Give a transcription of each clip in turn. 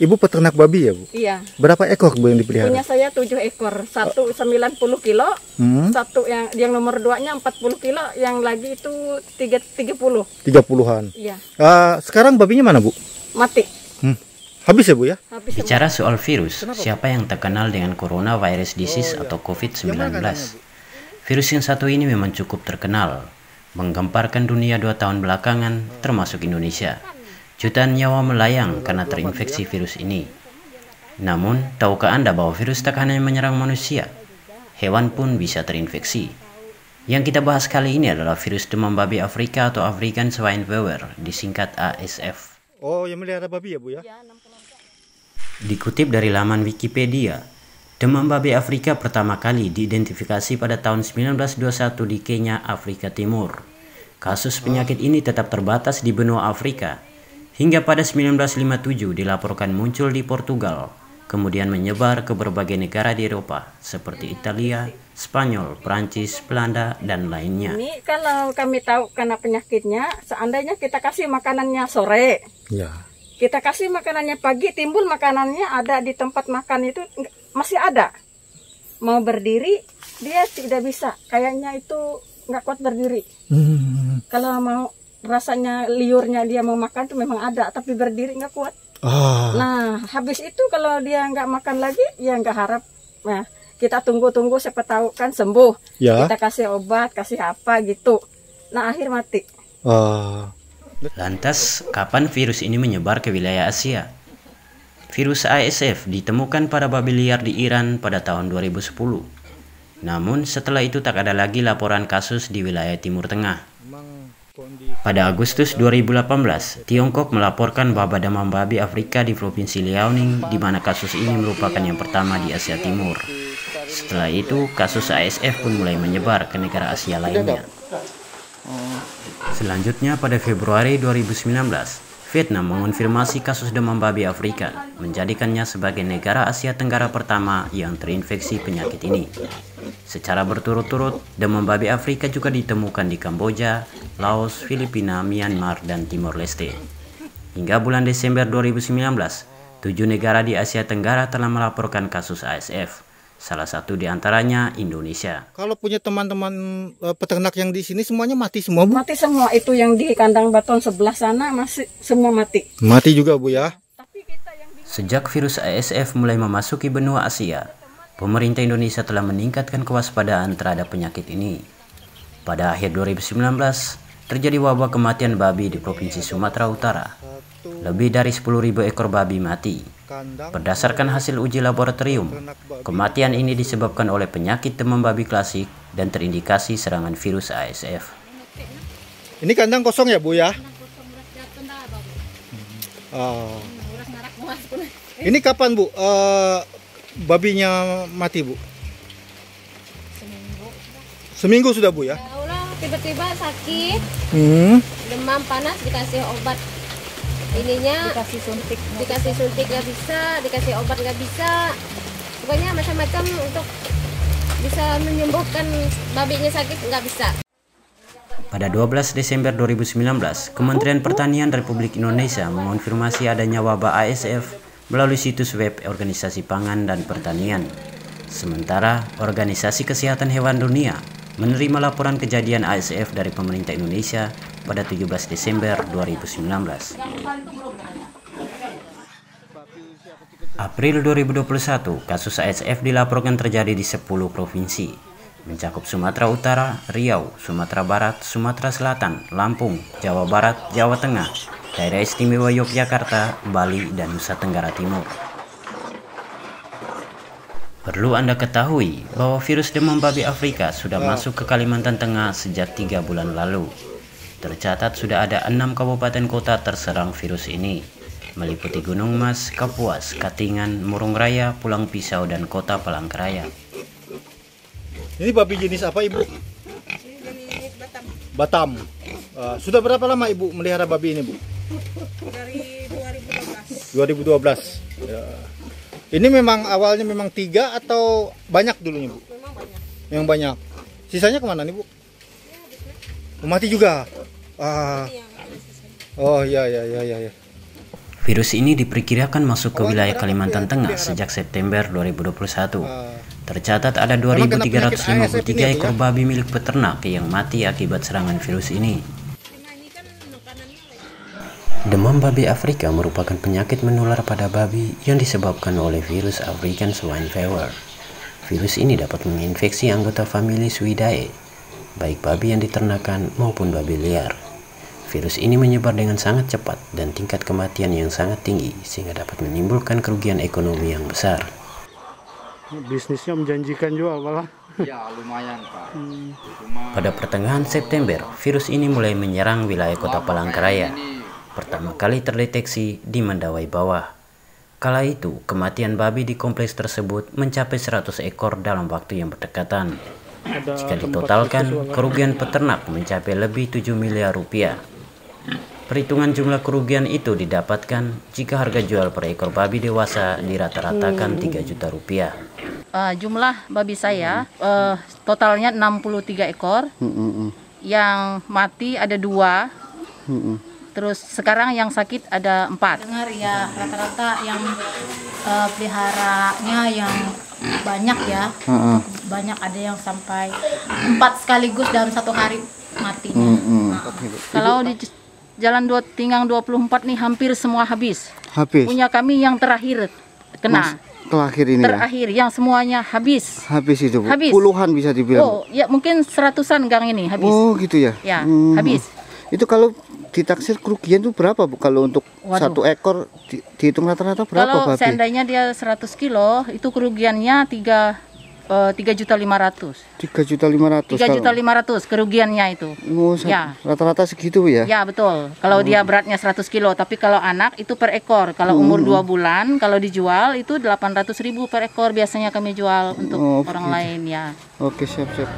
Ibu peternak babi ya, Bu? Iya. Berapa ekor, Bu, yang dipelihara? Punya saya 7 ekor. Satu 90 kilo, satu yang nomor 2-nya 40 kilo, yang lagi itu 30. 30-an. Iya. Sekarang babinya mana, Bu? Mati. Habis ya, Bu ya? Habis Bicara soal virus, siapa yang terkenal dengan coronavirus disease atau COVID-19? Virus yang satu ini memang cukup terkenal, menggemparkan dunia 2 tahun belakangan, termasuk Indonesia. Jutaan nyawa melayang karena terinfeksi virus ini. Namun, tahukah Anda bahwa virus tak hanya menyerang manusia, hewan pun bisa terinfeksi? Yang kita bahas kali ini adalah virus demam babi Afrika atau African Swine Fever, disingkat ASF. Oh, yang melihara babi ya, Bu ya? Dikutip dari laman Wikipedia, demam babi Afrika pertama kali diidentifikasi pada tahun 1921 di Kenya, Afrika Timur. Kasus penyakit ini tetap terbatas di benua Afrika, hingga pada 1957 dilaporkan muncul di Portugal, kemudian menyebar ke berbagai negara di Eropa, seperti Italia, Spanyol, Prancis, Belanda, dan lainnya. Ini kalau kami tahu karena penyakitnya, seandainya kita kasih makanannya sore, Ya. kita kasih makanannya pagi, timbul makanannya ada di tempat makan itu masih ada. Mau berdiri, dia tidak bisa. Kayaknya itu nggak kuat berdiri. Kalau mau rasanya liurnya dia mau makan tuh memang ada, tapi berdiri nggak kuat. Nah, habis itu kalau dia nggak makan lagi, ya nggak harap. Nah, kita tunggu-tunggu siapa tahu kan sembuh. Ya. Kita kasih obat, kasih apa gitu. Nah, akhir mati. Lantas, kapan virus ini menyebar ke wilayah Asia? Virus ASF ditemukan pada babi liar di Iran pada tahun 2010. Namun, setelah itu tak ada lagi laporan kasus di wilayah Timur Tengah. Pada Agustus 2018, Tiongkok melaporkan wabah demam babi Afrika di Provinsi Liaoning, di mana kasus ini merupakan yang pertama di Asia Timur. Setelah itu, kasus ASF pun mulai menyebar ke negara Asia lainnya. Selanjutnya, pada Februari 2019, Vietnam mengonfirmasi kasus demam babi Afrika, menjadikannya sebagai negara Asia Tenggara pertama yang terinfeksi penyakit ini. Secara berturut-turut, demam babi Afrika juga ditemukan di Kamboja, Laos, Filipina, Myanmar, dan Timor Leste. Hingga bulan Desember 2019, 7 negara di Asia Tenggara telah melaporkan kasus ASF. Salah satu di antaranya Indonesia. Kalau punya teman-teman peternak yang di sini semuanya mati semua, Bu? Mati semua, itu yang di kandang Baton sebelah sana masih semua mati. Mati juga, Bu ya? Sejak virus ASF mulai memasuki benua Asia, pemerintah Indonesia telah meningkatkan kewaspadaan terhadap penyakit ini. Pada akhir 2019, terjadi wabah kematian babi di Provinsi Sumatera Utara. Lebih dari 10.000 ekor babi mati. Berdasarkan hasil uji laboratorium, kematian ini disebabkan oleh penyakit demam babi klasik dan terindikasi serangan virus ASF. Ini kandang kosong ya, Bu ya? Ini kapan, Bu, babinya mati, Bu? Seminggu sudah, Bu ya? Ya Allah, tiba-tiba sakit, demam panas, dikasih obat. Ininya dikasih suntik nggak bisa, dikasih obat nggak bisa, pokoknya macam-macam untuk bisa menyembuhkan babinya sakit nggak bisa. Pada 12 Desember 2019, Kementerian Pertanian Republik Indonesia mengonfirmasi adanya wabah ASF melalui situs web Organisasi Pangan dan Pertanian. Sementara Organisasi Kesehatan Hewan Dunia menerima laporan kejadian ASF dari pemerintah Indonesia pada 17 Desember 2019. April 2021, kasus ASF dilaporkan terjadi di 10 provinsi, mencakup Sumatera Utara, Riau, Sumatera Barat, Sumatera Selatan, Lampung, Jawa Barat, Jawa Tengah, Daerah Istimewa Yogyakarta, Bali, dan Nusa Tenggara Timur. Perlu Anda ketahui bahwa virus demam babi Afrika sudah masuk ke Kalimantan Tengah sejak 3 bulan lalu. Tercatat sudah ada 6 kabupaten kota terserang virus ini, meliputi Gunung Mas, Kapuas, Katingan, Murung Raya, Pulang Pisau, dan Kota Palangkaraya. Ini babi jenis apa, Ibu? Batam. Sudah berapa lama Ibu melihara babi ini, Bu? Dari 2012. 2012. Ya. Ini memang awalnya memang 3 atau banyak dulunya, Bu? Memang banyak. Memang banyak. Sisanya kemana nih, Bu? Mati juga. Oh, ya. Virus ini diperkirakan masuk ke wilayah Kalimantan Tengah sejak September 2021. Tercatat ada 2.353 ekor babi milik peternak yang mati akibat serangan virus ini. Demam babi Afrika merupakan penyakit menular pada babi yang disebabkan oleh virus African Swine Fever. Virus ini dapat menginfeksi anggota famili Suidae, baik babi yang diternakan maupun babi liar. Virus ini menyebar dengan sangat cepat dan tingkat kematian yang sangat tinggi sehingga dapat menimbulkan kerugian ekonomi yang besar. Bisnisnya menjanjikan juga malah. Ya lumayan Pak. Pada pertengahan September, virus ini mulai menyerang wilayah kota Palangkaraya. Pertama kali terdeteksi di Mendawai Bawah. Kala itu, kematian babi di kompleks tersebut mencapai 100 ekor dalam waktu yang berdekatan. Jika ditotalkan, kerugian peternak mencapai lebih 7 miliar rupiah. Perhitungan jumlah kerugian itu didapatkan jika harga jual per ekor babi dewasa dirata-ratakan 3 juta rupiah. Jumlah babi saya totalnya 63 ekor. Yang mati ada 2. Terus sekarang yang sakit ada 4. Dengar ya, rata-rata yang peliharanya yang banyak ya. Banyak, ada yang sampai 4 sekaligus dalam 1 hari matinya. Kalau di Jalan Tinggang 24 nih hampir semua habis. Punya kami yang terakhir kena. Terakhir ini terakhir yang semuanya habis. Habis itu Bu. Habis. Puluhan bisa dibilang. Oh, ya mungkin 100-an gang ini habis. Oh, gitu ya. Ya, habis. Itu kalau ditaksir kerugian itu berapa Bu? Kalau untuk 1 ekor dihitung rata-rata berapa Kalau babi? seandainya dia 100 kilo, itu kerugiannya 3.500.000. 3.500.000. 3.500.000 kerugiannya itu. Oh, ya. Rata-rata segitu ya? Ya betul. Kalau dia beratnya 100 kilo, tapi kalau anak itu per ekor. Kalau umur 2 bulan, kalau dijual itu 800.000 per ekor biasanya kami jual untuk orang lain ya. Oke, siap-siap.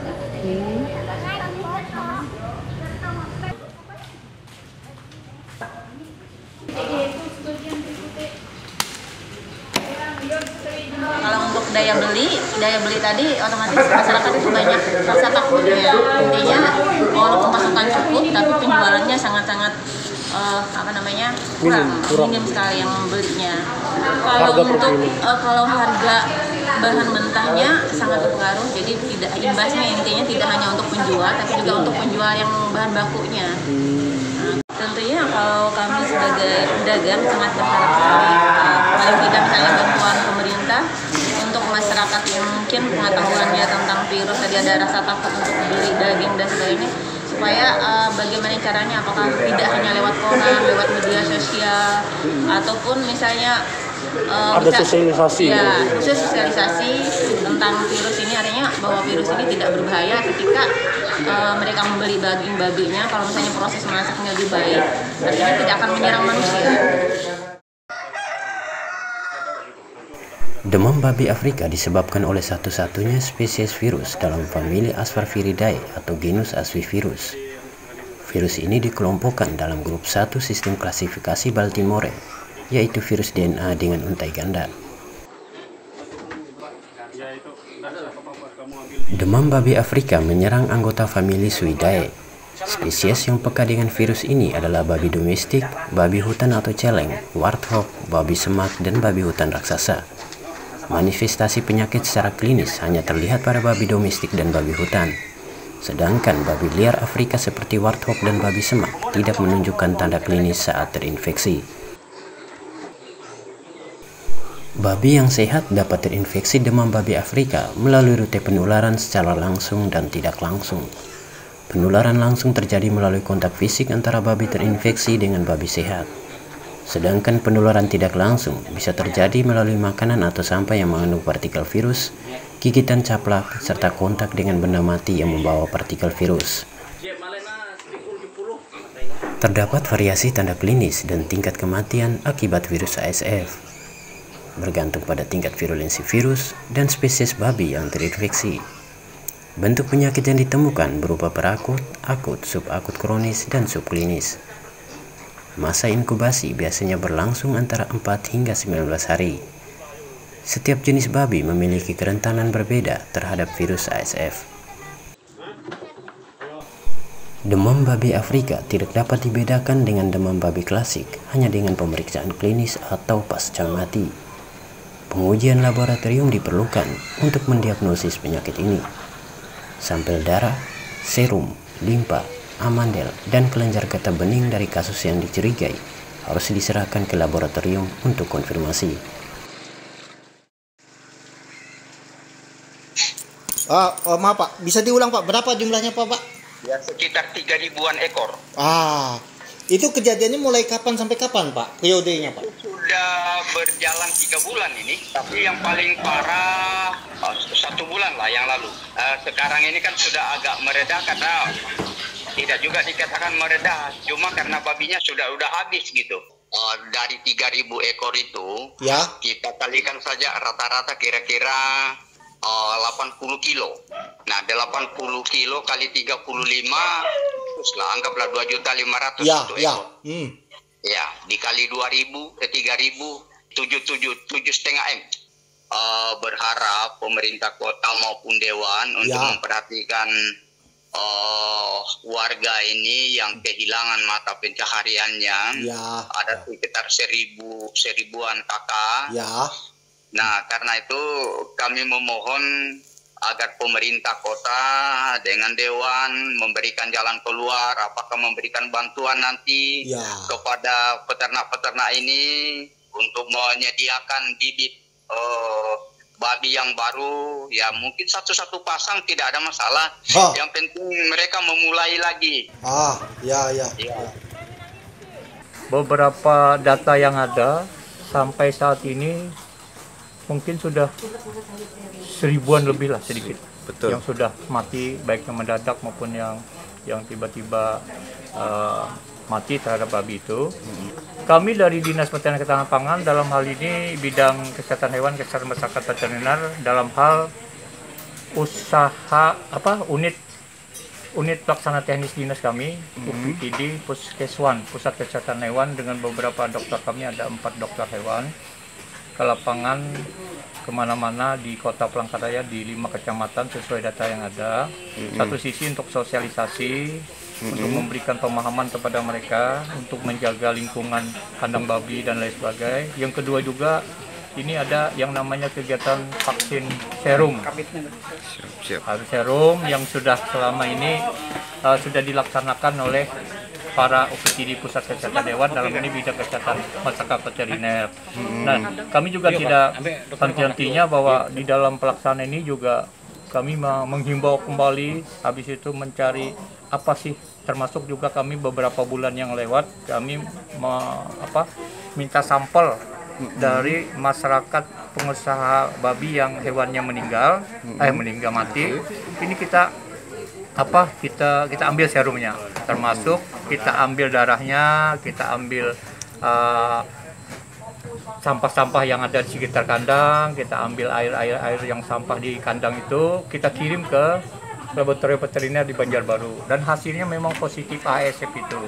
Kalau untuk daya beli tadi otomatis masyarakat itu banyak rasa takutnya. Intinya walaupun pasukan cukup, tapi penjualannya sangat-sangat kurang, minim sekali yang membelinya. Kalau harga bahan mentahnya sangat berpengaruh, jadi tidak imbasnya intinya tidak hanya untuk penjual, tapi juga untuk penjual yang bahan bakunya. Tentunya kalau kami sebagai pedagang sangat berharap sekali paling tidak misalnya bantuan pemerintah untuk masyarakat yang mungkin pengetahuannya tentang virus, tadi ada rasa takut untuk beli daging dan sebagainya, supaya bagaimana caranya, apakah tidak hanya lewat koran, lewat media sosial, ataupun misalnya ada sosialisasi. Ya, sosialisasi tentang virus ini, artinya bahwa virus ini tidak berbahaya ketika mereka membeli daging babinya. Kalau misalnya proses masaknya lebih baik, artinya tidak akan menyerang manusia. Demam babi Afrika disebabkan oleh satu-satunya spesies virus dalam famili Asparviridae atau genus Asvivirus. Virus ini dikelompokkan dalam grup 1 sistem klasifikasi Baltimore, yaitu virus DNA dengan untai ganda. Demam babi Afrika menyerang anggota famili Suidae. Spesies yang peka dengan virus ini adalah babi domestik, babi hutan atau celeng, warthog, babi semak, dan babi hutan raksasa. Manifestasi penyakit secara klinis hanya terlihat pada babi domestik dan babi hutan. Sedangkan babi liar Afrika seperti warthog dan babi semak tidak menunjukkan tanda klinis saat terinfeksi. Babi yang sehat dapat terinfeksi demam babi Afrika melalui rute penularan secara langsung dan tidak langsung. Penularan langsung terjadi melalui kontak fisik antara babi terinfeksi dengan babi sehat. Sedangkan penularan tidak langsung bisa terjadi melalui makanan atau sampah yang mengandung partikel virus, gigitan caplak, serta kontak dengan benda mati yang membawa partikel virus. Terdapat variasi tanda klinis dan tingkat kematian akibat virus ASF, bergantung pada tingkat virulensi virus dan spesies babi yang terinfeksi. Bentuk penyakit yang ditemukan berupa perakut, akut, subakut kronis, dan subklinis. Masa inkubasi biasanya berlangsung antara 4 hingga 19 hari. Setiap jenis babi memiliki kerentanan berbeda terhadap virus ASF. Demam babi Afrika tidak dapat dibedakan dengan demam babi klasik hanya dengan pemeriksaan klinis atau pasca mati. Pengujian laboratorium diperlukan untuk mendiagnosis penyakit ini. Sampel darah, serum, limpa, amandel, dan kelenjar getah bening dari kasus yang dicurigai harus diserahkan ke laboratorium untuk konfirmasi. Maaf Pak, bisa diulang Pak, berapa jumlahnya Pak? Ya, sekitar 3.000-an ekor. Itu kejadiannya mulai kapan sampai kapan Pak? Periodenya Pak? Sudah berjalan 3 bulan ini, tapi yang paling parah 1 bulan lah yang lalu. Sekarang ini kan sudah agak mereda karena tidak juga dikatakan mereda, cuma karena babinya sudah habis gitu. Dari 3.000 ekor itu, ya, kita kalikan saja rata-rata kira-kira 80 kilo. Nah, 80 kilo kali 35, teruslah anggaplah 2.500.000 untuk ekor. Ya, dikali 2.000 ke 3.000, 7,5 M. Berharap pemerintah kota maupun dewan untuk memperhatikan warga ini yang kehilangan mata pencahariannya. Ada sekitar 1000-an kakak. Nah, karena itu kami memohon agar pemerintah kota dengan dewan memberikan jalan keluar, apakah memberikan bantuan nanti kepada peternak-peternak ini untuk menyediakan bibit babi yang baru. Ya, mungkin satu pasang tidak ada masalah. Yang penting mereka memulai lagi. Beberapa data yang ada sampai saat ini mungkin sudah 1000-an lebih lah sedikit. Betul. Yang sudah mati, baik yang mendadak maupun yang tiba-tiba mati terhadap babi itu. Kami dari Dinas Pertanian Ketahanan Pangan dalam hal ini bidang kesehatan hewan, kesehatan masyarakat veteriner dalam hal usaha unit pelaksana teknis dinas kami, UPTD Puskeswan, Pusat Kesehatan Hewan, dengan beberapa dokter kami, ada 4 dokter hewan ke lapangan kemana-mana di Kota Palangkaraya di 5 kecamatan sesuai data yang ada. Satu sisi untuk sosialisasi, untuk memberikan pemahaman kepada mereka untuk menjaga lingkungan kandang babi dan lain sebagainya. Yang kedua juga ini ada yang namanya kegiatan vaksin serum. Serum yang sudah selama ini sudah dilaksanakan oleh para UPTD Pusat Kesehatan Hewan, dalam ini bidang kesehatan masyarakat veteriner. Nah, kami juga tidak henti-hentinya bahwa di dalam pelaksanaan ini juga kami menghimbau kembali, habis itu mencari apa sih, termasuk juga kami beberapa bulan yang lewat kami minta sampel dari masyarakat pengusaha babi yang hewannya meninggal mati. Ini kita ambil serumnya, termasuk kita ambil darahnya, kita ambil sampah-sampah yang ada di sekitar kandang, kita ambil air yang sampah di kandang itu, kita kirim ke laboratorium veteriner di Banjarbaru, dan hasilnya memang positif ASF itu.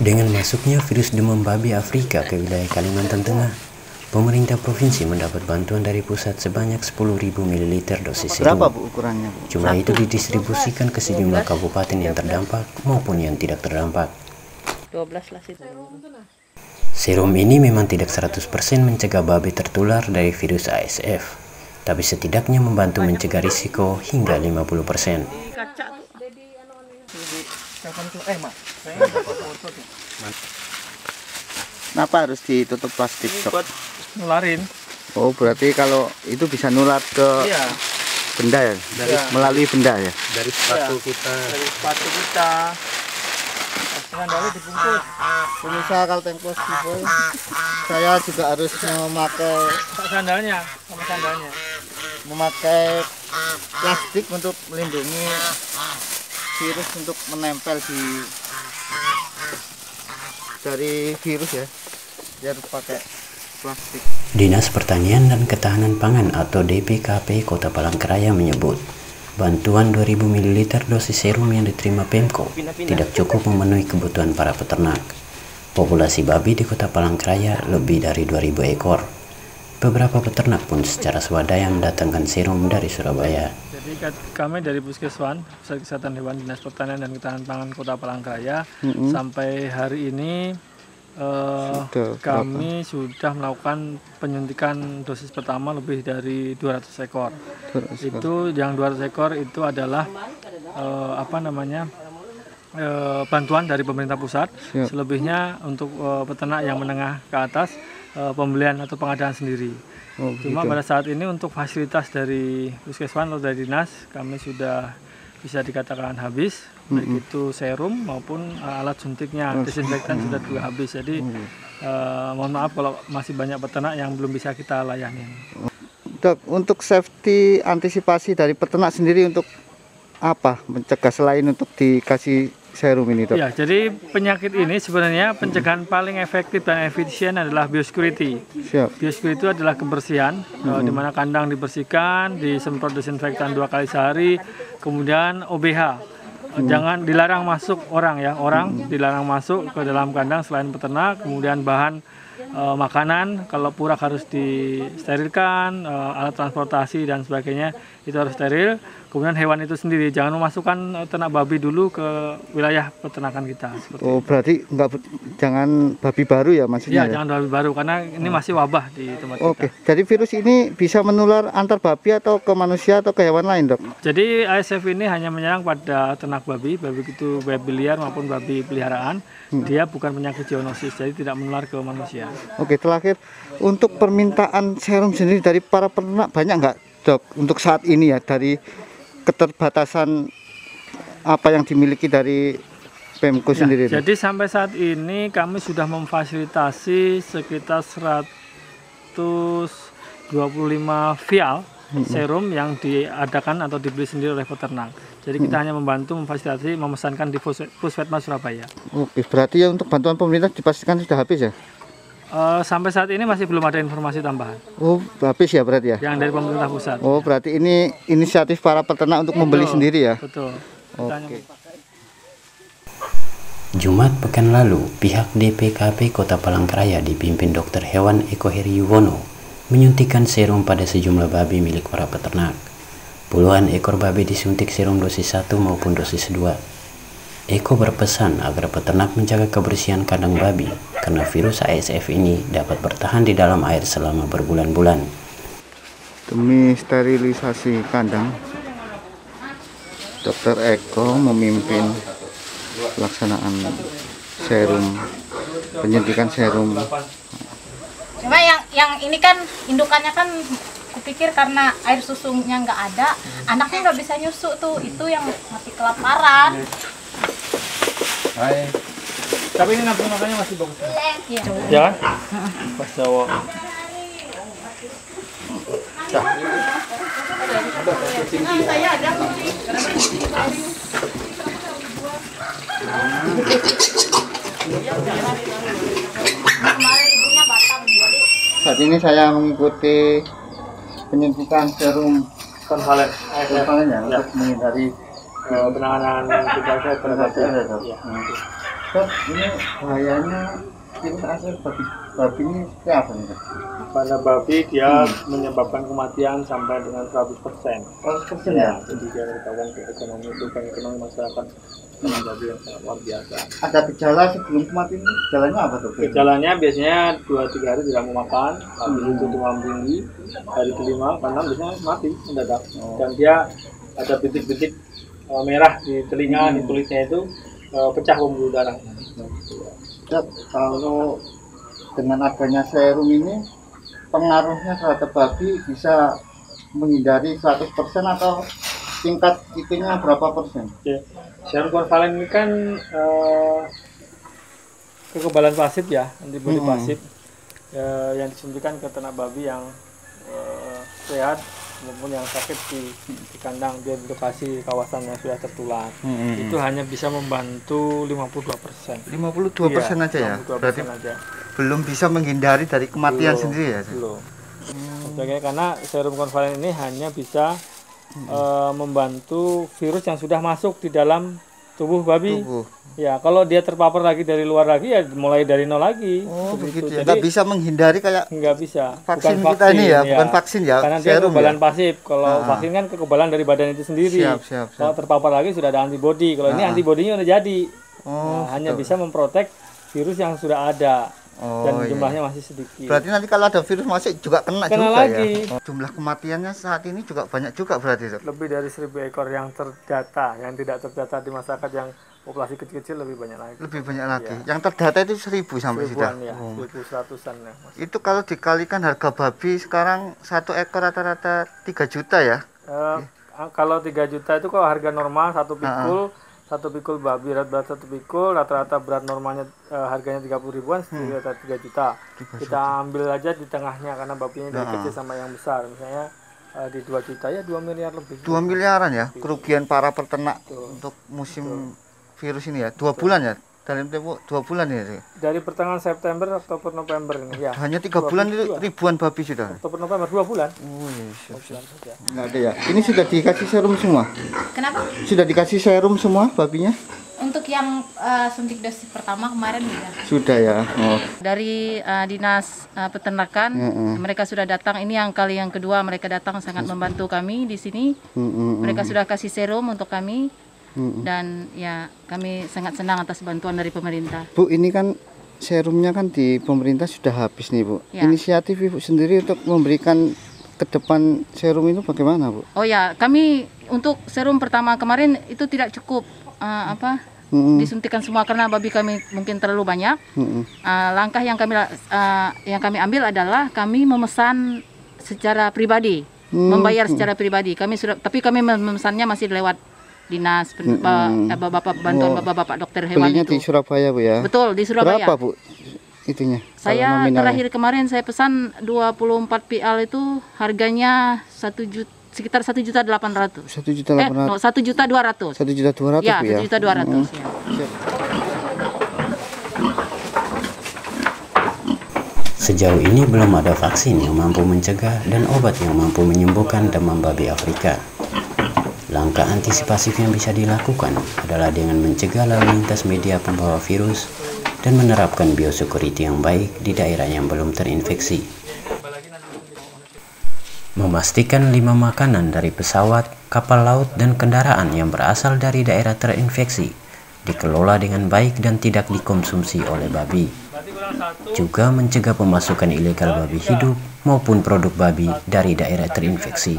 Dengan masuknya virus demam babi Afrika ke wilayah Kalimantan Tengah, pemerintah provinsi mendapat bantuan dari pusat sebanyak 10.000 ml dosis serum. Berapa Bu ukurannya, Bu? Jumlah itu didistribusikan ke sejumlah kabupaten yang terdampak maupun yang tidak terdampak. 12 lah situ. Serum ini memang tidak 100% mencegah babi tertular dari virus ASF, tapi setidaknya membantu mencegah risiko hingga 50%. Kenapa harus ditutup plastik? Nularin. Oh, berarti kalau itu bisa nular ke benda ya? Melalui benda ya? Dari sepatu kita. Sandalnya dibungkus. Pemirsa, kalau Tempo Stivo, saya juga harus memakai plastik untuk melindungi virus, untuk menempel dari virus ya. Dia harus pakai plastik. Dinas Pertanian dan Ketahanan Pangan atau DPKP Kota Palangkaraya menyebut bantuan 2.000 ml dosis serum yang diterima Pemko tidak cukup memenuhi kebutuhan para peternak. Populasi babi di Kota Palangkaraya lebih dari 2.000 ekor. Beberapa peternak pun secara swadaya mendatangkan serum dari Surabaya. Jadi kami dari Puskeswan, Pusat Kesehatan Hewan Dinas Pertanian dan Ketahanan Pangan Kota Palangkaraya, sampai hari ini kami sudah melakukan penyuntikan dosis pertama lebih dari 200 ekor. Itu yang 200 ekor itu adalah bantuan dari pemerintah pusat. Selebihnya untuk peternak yang menengah ke atas, pembelian atau pengadaan sendiri. Cuma pada saat ini untuk fasilitas dari Puskeswan atau dari dinas kami sudah bisa dikatakan habis, baik itu serum maupun alat suntiknya, desinfektan sudah juga habis. Jadi mohon maaf kalau masih banyak peternak yang belum bisa kita layani. Dok, untuk safety antisipasi dari peternak sendiri untuk apa mencegah selain untuk dikasih serum ini, Dok? Ya, jadi penyakit ini sebenarnya pencegahan paling efektif dan efisien adalah biosecurity. Biosecurity itu adalah kebersihan, di mana kandang dibersihkan, disemprot desinfektan 2 kali sehari, kemudian OBH. Jangan dilarang masuk orang ya, dilarang masuk ke dalam kandang selain peternak, kemudian bahan makanan kalau purak harus disterilkan, alat transportasi dan sebagainya itu harus steril. Kemudian hewan itu sendiri jangan memasukkan ternak babi dulu ke wilayah peternakan kita. Berarti jangan babi baru ya maksudnya? Iya, jangan babi baru karena ini masih wabah di tempat kita. Jadi virus ini bisa menular antar babi atau ke manusia atau ke hewan lain, Dok? Jadi ASF ini hanya menyerang pada ternak babi itu babi liar maupun babi peliharaan. Dia bukan penyakit zoonosis, jadi tidak menular ke manusia. Terakhir untuk permintaan serum sendiri dari para peternak banyak nggak, Dok? Untuk saat ini ya, dari keterbatasan apa yang dimiliki dari Pemko sendiri. Jadi sampai saat ini kami sudah memfasilitasi sekitar 125 vial serum yang diadakan atau dibeli sendiri oleh peternak. Jadi kita hanya membantu memfasilitasi, memesankan di Puskesmas Surabaya. Berarti ya untuk bantuan pemerintah dipastikan sudah habis ya? Sampai saat ini masih belum ada informasi tambahan. Habis ya berarti ya? Yang dari pemerintah pusat. Berarti ini inisiatif para peternak untuk membeli sendiri ya? Betul. Jumat pekan lalu, pihak DPKP Kota Palangkaraya dipimpin Dr. Hewan Eko Heri Yuwono menyuntikkan serum pada sejumlah babi milik para peternak. Puluhan ekor babi disuntik serum dosis 1 maupun dosis 2. Eko berpesan agar peternak menjaga kebersihan kandang babi karena virus ASF ini dapat bertahan di dalam air selama berbulan-bulan. Demi sterilisasi kandang, Dr. Eko memimpin pelaksanaan penyuntikan serum. Cuma yang ini kan indukannya kan kupikir karena air susunya nggak ada, anaknya nggak bisa nyusu tuh, itu yang mati kelaparan. Tapi ini nafsu makannya masih bagus. Iya. Ya kan? Pas Jawa. Saya ada. Kemarin ibunya Batam jadi. Saat ini saya mengikuti penyuntikan serum konvalen ya, untuk menghindari penanganan kita terhadap Dok, ini bahayanya virus ASF babi ini seperti apa nih? Pada babi dia menyebabkan kematian sampai dengan 100%. 100% ya? Jadi dia ketahuan ke ekonomi masyarakat dengan babi yang sangat luar biasa. Ada gejala sebelum kematian ini? Gejalanya apa, Dok? Gejalanya biasanya 2-3 hari tidak mau makan, habis itu demam tinggi, hari kelima, ke-6 biasanya mati mendadak. Dan dia ada bintik-bintik merah di telinga, di kulitnya itu pecah pembuluh darah. Dok, kalau dengan adanya serum ini pengaruhnya terhadap babi bisa menghindari 100% atau tingkat itunya berapa persen? Serum konvalen ini kan kekebalan pasif ya, antibodi pasif yang disuntikan ke ternak babi yang sehat maupun yang sakit di kandang di lokasi kawasan yang sudah tertular. Itu hanya bisa membantu 52%. 52% aja ya? 52% berarti aja. Belum bisa menghindari dari kematian sendiri ya? Belum. Karena serum konvalen ini hanya bisa membantu virus yang sudah masuk di dalam tubuh babi. Ya, kalau dia terpapar lagi dari luar lagi ya mulai dari nol lagi. Oh, begitu ya. Nggak bisa menghindari kayak nggak bisa. Vaksin kita ini ya, bukan vaksin ya. Karena dia kekebalan pasif. Kalau vaksin kan kekebalan dari badan itu sendiri. Siap. Kalau terpapar lagi sudah ada antibodi. Kalau ini antibodinya udah jadi. Hanya bisa memprotek virus yang sudah ada. Dan jumlahnya masih sedikit. Berarti nanti kalau ada virus masuk juga kena juga lagi. Ya. Jumlah kematiannya saat ini juga banyak juga berarti, Dok. Lebih dari 1.000 ekor yang terdata, yang tidak terdata di masyarakat yang populasi kecil-kecil lebih banyak lagi. Lebih banyak lagi. Ya. Yang terdata itu 1.000 sampai sudah. Ya, 1.100-an ya. Itu kalau dikalikan harga babi sekarang 1 ekor rata-rata 3 juta ya? Kalau 3 juta itu kalau harga normal 1 pikul. 1 pikul babi, berat 1 pikul, rata-rata berat normalnya harganya 30 ribuan, rata 3 juta. Kita ambil aja di tengahnya karena babinya dari kecil sama yang besar. Misalnya di 2 juta ya 2 miliar lebih. 2 miliaran ya, kerugian para peternak untuk musim virus ini ya. 2 bulan ya, dalam tempo 2 bulan ya. Dari pertengahan September, Oktober, November ini ya. Hanya 3 bulan itu ribuan babi sudah. Oktober, November 2 bulan. Nggak ada ya. Ini sudah dikasih serum semua. Kenapa? Sudah dikasih serum semua babinya? Untuk yang suntik dosis pertama kemarin sudah ya. Dari dinas peternakan mereka sudah datang. Ini yang kali yang kedua mereka datang sangat membantu kami di sini. Mereka sudah kasih serum untuk kami. Dan ya kami sangat senang atas bantuan dari pemerintah. Bu, ini kan serumnya kan di pemerintah sudah habis nih, Bu. Ya. Inisiatif Ibu sendiri untuk memberikan ke depan serum itu bagaimana, Bu? Oh ya, kami untuk serum pertama kemarin itu tidak cukup disuntikan semua karena babi kami mungkin terlalu banyak. Langkah yang kami ambil adalah kami memesan secara pribadi, membayar secara pribadi. Tapi kami memesannya masih lewat dinas bantuan bapak dokter hewan. Belinya itu di Surabaya, Bu ya? Betul, di Surabaya. Berapa, Bu, itunya? Saya terakhir kemarin saya pesan 24 PL itu harganya sekitar 1.800.000. 1.200.000. 1.200.000 ya? 1.200.000 ya. Sejauh ini belum ada vaksin yang mampu mencegah dan obat yang mampu menyembuhkan demam babi Afrika. Langkah antisipasif yang bisa dilakukan adalah dengan mencegah lalu lintas media pembawa virus dan menerapkan biosecurity yang baik di daerah yang belum terinfeksi. Memastikan 5 makanan dari pesawat, kapal laut, dan kendaraan yang berasal dari daerah terinfeksi dikelola dengan baik dan tidak dikonsumsi oleh babi. Juga mencegah pemasukan ilegal babi hidup maupun produk babi dari daerah terinfeksi.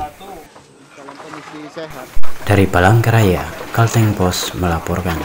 Dari Palangkaraya, Kalteng Pos melaporkan.